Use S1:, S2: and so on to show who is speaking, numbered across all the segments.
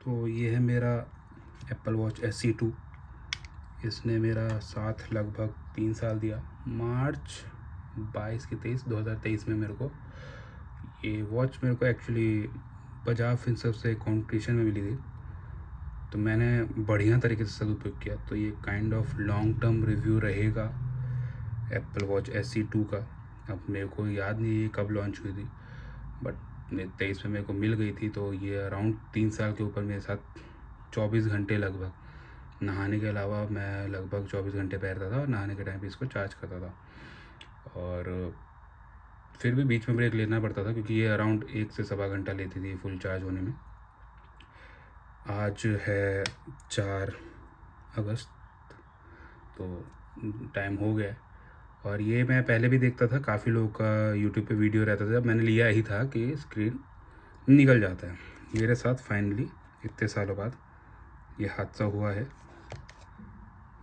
S1: तो ये है मेरा एप्पल वॉच SE2। इसने मेरा साथ लगभग 3 साल दिया। मार्च 2023 में मेरे को ये वॉच एक्चुअली बजाज फिनसर्व से कॉम्पिटिशन में मिली थी, तो मैंने बढ़िया तरीके से सदुपयोग किया। तो ये kind of long term review रहेगा एप्पल वॉच SE2 का। अब मेरे को याद नहीं ये कब लॉन्च हुई थी, बट 23 में मेरे को मिल गई थी। तो ये अराउंड 3 साल के ऊपर मेरे साथ 24 घंटे लगभग, नहाने के अलावा मैं लगभग 24 घंटे पहनता था और नहाने के टाइम पे इसको चार्ज करता था। और फिर भी बीच में ब्रेक लेना पड़ता था क्योंकि ये अराउंड 1 से सवा घंटा लेती थी फुल चार्ज होने में। आज है 4 अगस्त, तो टाइम हो गया। और ये मैं पहले भी देखता था, काफ़ी लोगों का यूट्यूब पे वीडियो रहता था, जब मैंने लिया ही था कि स्क्रीन निकल जाता है। मेरे साथ फाइनली इतने सालों बाद ये हादसा हुआ है,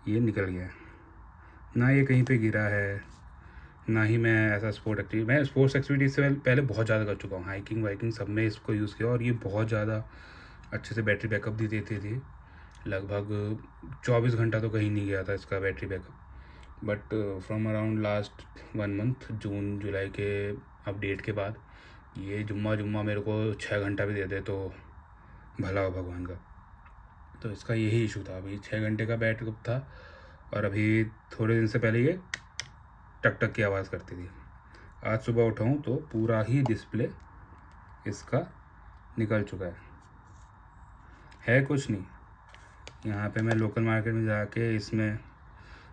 S1: ये निकल गया है। ना ये कहीं पे गिरा है, ना ही मैं ऐसा मैं स्पोर्ट्स एक्टिविटी से पहले बहुत ज़्यादा कर चुका हूँ। हाइकिंग वाइकिंग सब में इसको यूज़ किया और ये बहुत ज़्यादा अच्छे से बैटरी बैकअप भी देते थे। लगभग 24 घंटा तो कहीं नहीं गया था इसका battery backup. But from around last 1 month, June July के अपडेट के बाद ये जुम्मा मेरे को 6 घंटा भी दे दे तो भला हो भगवान का। तो इसका यही इशू था। अभी 6 घंटे का बैटअप था और अभी थोड़े दिन से पहले ये टक टक की आवाज़ करती थी। आज सुबह उठाऊँ तो पूरा ही डिस्प्ले इसका निकल चुका है कुछ नहीं। यहाँ पे मैं लोकल मार्केट में जाके इसमें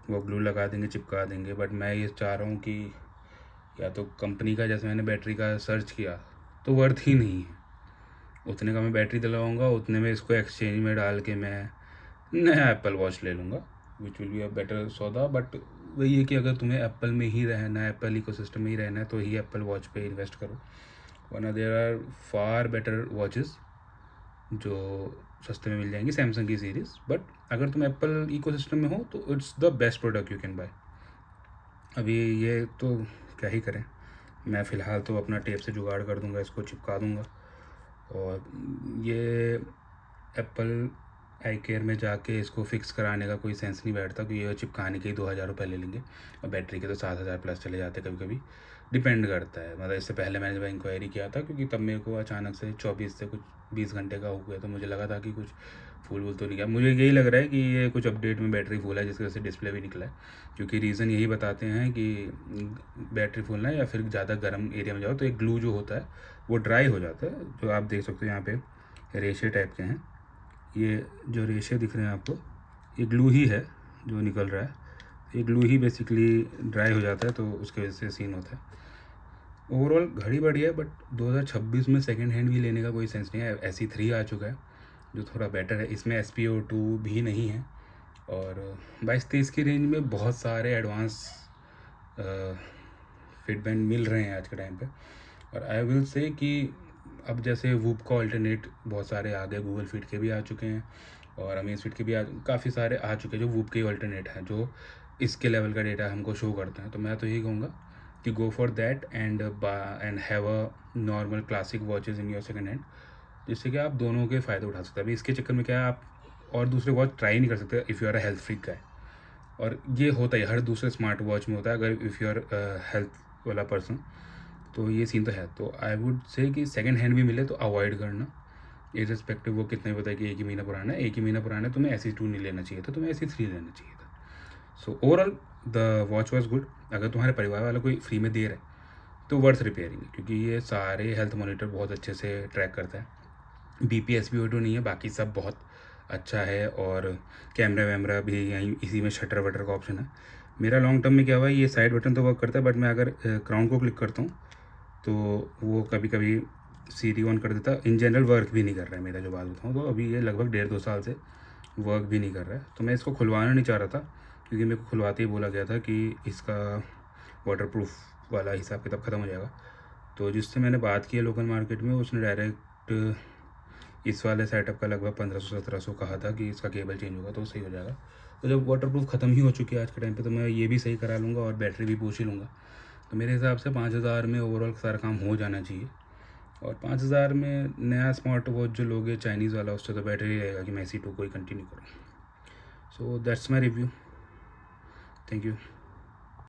S1: वो ग्लू लगा देंगे, चिपका देंगे, बट मैं ये चाह रहा हूँ कि या तो कंपनी का, जैसे मैंने बैटरी का सर्च किया तो वर्थ ही नहीं है। उतने का मैं बैटरी दिलवाऊँगा, उतने में इसको एक्सचेंज में डाल के मैं नया एप्पल वॉच ले लूँगा, which will be a better सौदा। बट वही है कि अगर तुम्हें एप्पल में ही रहना है, एप्पल इकोसिस्टम में ही रहना है, तो ही एप्पल वॉच पे इन्वेस्ट करो, वरना there are far better watches जो सस्ते में मिल जाएंगी, सैमसंग की सीरीज़। बट अगर तुम एप्पल इकोसिस्टम में हो तो it's the best product you can buy. अभी ये तो क्या ही करें, मैं फ़िलहाल तो अपना टेप से जुगाड़ कर दूंगा, इसको चिपका दूंगा। और ये एप्पल आई केयर में जाके इसको फ़िक्स कराने का कोई सेंस नहीं बैठता, क्योंकि ये चिपकाने के ही 2000 रुपये ले लेंगे और बैटरी के तो 7000 प्लस चले जाते कभी कभी, डिपेंड करता है। मतलब इससे पहले मैंने जब इंक्वायरी किया था, क्योंकि तब मेरे को अचानक से 24 से कुछ 20 घंटे का हो गया, तो मुझे लगा था कि कुछ फूल वूल तो नहीं गया। मुझे यही लग रहा है कि ये कुछ अपडेट में बैटरी फूल है, जिसकी वजह से डिस्प्ले भी निकला है। क्योंकि रीज़न यही बताते हैं कि बैटरी फूलना है या फिर ज़्यादा गर्म एरिया में जाओ तो एक ग्लू जो होता है वो ड्राई हो जाता है। जो आप देख सकते हो यहाँ पे रेशे टाइप के हैं, ये जो रेशे दिख रहे हैं आपको, ये ग्लू ही है जो निकल रहा है। ये ग्लू ही बेसिकली ड्राई हो जाता है, तो उसकी वजह से सीन होता है। ओवरऑल घड़ी बढ़िया है, बट 2026 में सेकेंड हैंड भी लेने का कोई सेंस नहीं है। SE3 आ चुका है जो थोड़ा बेटर है, इसमें SPO2 भी नहीं है। और 22-23 की रेंज में बहुत सारे एडवांस फिटबैंड मिल रहे हैं आज के टाइम पे। और आई विल से कि अब जैसे वूप का अल्टरनेट बहुत सारे आ गए, गूगल फिट के भी आ चुके हैं और अमेज फिट के भी काफ़ी सारे आ चुके हैं जो वूप के अल्टरनेट हैं, जो इसके लेवल का डेटा हमको शो करते हैं। तो मैं तो यही कहूँगा कि go for that and have a normal classic watches in your second hand, जिससे कि आप दोनों के फ़ायदे उठा सकते हैं। अभी इसके चक्कर में क्या है, आप और दूसरे वॉच ट्राई नहीं कर सकते if you are a health freak guy. और ये होता है हर दूसरे स्मार्ट वॉच में होता है, अगर इफ़ यू आर हेल्थ वाला पर्सन, तो ये सीन तो है। तो आई वुड से कि सेकेंड हैंड भी मिले तो अवॉइड करना, इरिस्पेक्टिव वो कितने भी, पता है कि एक ही महीना पुराना है, एक ही महीना पुराना है, तुम्हें SE2 नहीं लेना चाहिए था, तुम्हें SE3 लेना चाहिए था। So overall the watch was good. अगर तुम्हारे परिवार वाला कोई फ्री में दे रहा है तो वर्थ रिपेयरिंग, क्योंकि ये सारे हेल्थ मॉनिटर बहुत अच्छे से ट्रैक करता है। BP SpO2 नहीं है, बाकी सब बहुत अच्छा है। और कैमरा वैमरा भी यहीं इसी में शटर वटर का ऑप्शन है। मेरा लॉन्ग टर्म में क्या हुआ है, ये साइड बटन तो वर्क करता है, बट मैं अगर क्राउन को क्लिक करता हूँ तो वो कभी कभी सीरी ऑन कर देता। इन जनरल वर्क भी नहीं कर रहा है मेरा, जो बात बताऊँ तो अभी ये लगभग 1.5-2 साल से वर्क भी नहीं कर रहा है। तो मैं इसको खुलवाना नहीं चाह रहा था, क्योंकि मेरे को खुलवाते ही बोला गया था कि इसका वाटरप्रूफ वाला हिसाब किताब ख़त्म हो जाएगा। तो जिससे मैंने बात की है लोकल मार्केट में, उसने डायरेक्ट इस वाले सेटअप का लगभग 1500-1700 कहा था कि इसका केबल चेंज होगा तो सही हो जाएगा। तो जब वाटरप्रूफ ख़त्म ही हो चुकी है आज के टाइम पे, तो मैं ये भी सही करा लूँगा और बैटरी भी पूछ ही लूँगा। तो मेरे हिसाब से 5000 में ओवरऑल सारा काम हो जाना चाहिए। और 5,000 में नया स्मार्ट वॉच जो लोगे चाइनीज़ वाला, उससे तो बेटर ही रहेगा कि मैं C2 को ही कंटिन्यू करूँ। So that's my review. Thank you.